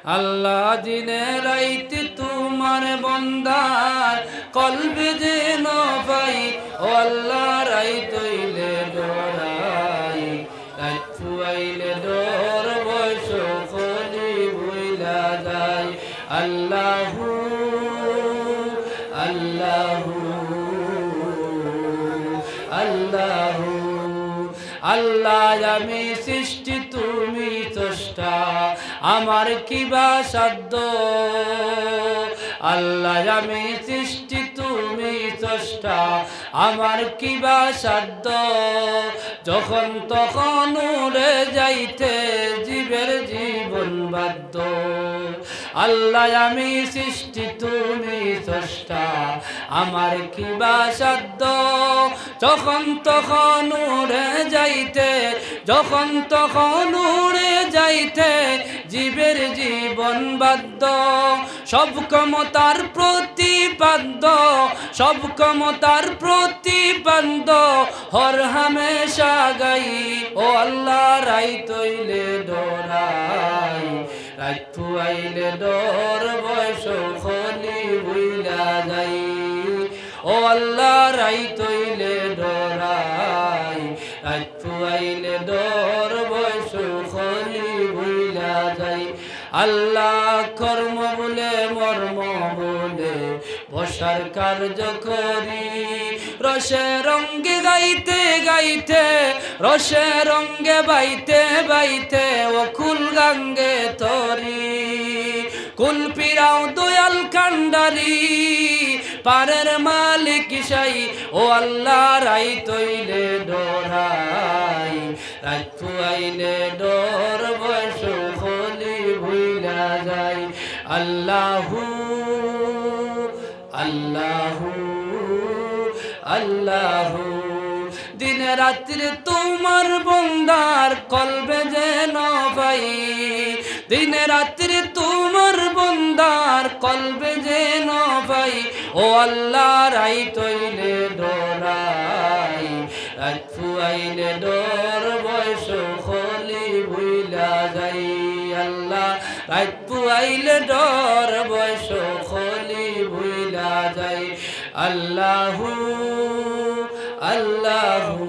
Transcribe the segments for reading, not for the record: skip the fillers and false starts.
আল্লাহ দিনে রাইতে তোমার বন্দার কলবে যেন পাই ও আল্লাহ রাইত হইলে ডরাই রাত ফুয়াইলে ডর বয়স কলি ভুইলা যায় আল্লাহু আল্লাহু আল্লাহু আল্লাহ আমি সৃষ্টি তুমি স্রষ্টা আমার কিবা সাধ্য আল্লাহ আমি সৃষ্টি তুমি স্রষ্টা আমার কিবা সাধ্য যখন তখন উড়ে যাইতে জীবের জীবন বাধ্য আল্লাহ আমি সৃষ্টি তুমি স্রষ্টা আমার কিবা সাধ্য যখন তখন উড়ে যাইতে যখন তখন উড়ে যাইতে জীবের জীবন বাধ্য সব ক্ষমতার প্রতিপাদ্য সব ক্ষমতার প্রতিপাদ্য হর হামেশা গাই ও আল্লাহ রাইত হইলে ডরাই রাত ফুয়াইলে ডর বয়স খলি ভুইলা যাই ও আল্লাহ রাইত হইলে ডরাই রাত ফুয়াইলে ডর বয়স খলি ভুইলা যাই আল্লাহ কর্ম বলে মর্ম বলে বসার কার্য করি রসে রঙ্গে গাইতে গাইতে রসে রঙ্গে বাইতে বাইতে ও কুল গাঙ্গে তরি কুল পিরাও দয়াল কান্ডারি পারের মালিক সাই ও আল্লাহ রাইত হইলে ডরাই রাত ফুয়াইলে ডর বয়স খলি ভুইলা যায় আল্লাহু আল্লাহু আল্লাহু দিন রাত্রি তোমার বন্দার কলবে যেন পাই দিন রাত্রি তোমার বন্দার কলবে যেন পাই ও আল্লাহ রাইত হইলে ডরাই রাত ফুয়াইলে ডর বয়স খলি ভুইলা যাই আল্লাহ রাত ফুয়াইলে ডর বয়স খলি ভুইলা যাই আল্লাহু আল্লাহু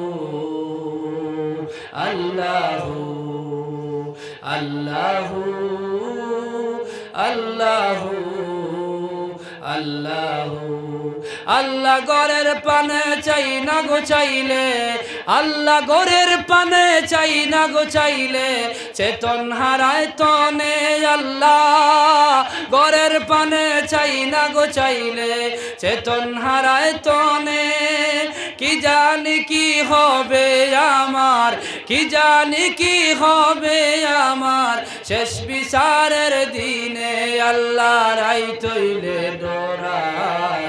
আল্লাহু আল্লাহু আল্লাহু আল্লাহু আল্লাহ গরের পানে চাই না গো চাইলে আল্লাহ গরের পানে চাই না গো চাইলে চেতন হারায় তনে আল্লাহ গরের পানে চাই না গো চাইলে চেতন হারায় তনে কি জানি কি হবে আমার কি জানি কি হবে আমার শেষ বিচারের দিনে আল্লাহ রাইত হইলে ডরাই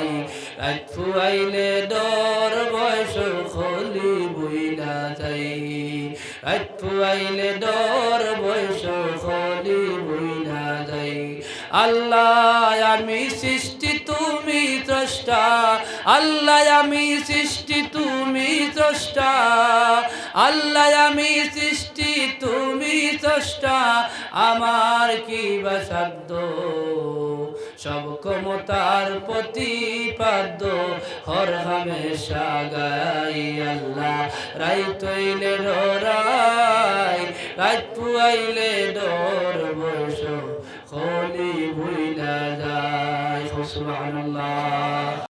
রাত ফুয়াইলে ডর বয়স খলি বইলা যাই রাত ফুয়াইলে ডর বয়স খলি বইলা যাই আল্লাহ আমি সৃষ্টি তুমি স্রষ্টা আল্লাহ আমি সৃষ্টি তুমি স্রষ্টা আল্লাহ আমি সৃষ্টি তুমি স্রষ্টা আমার কি বা সাধ্য সব ক্ষমতার প্রতিপাদ্য হর হামেশা গাই আল্লাহ রাইত হইলে ডরাই রাত ফুয়াইলে ডর বয়স খলি ভুইলা যায় সুবহানাল্লাহ।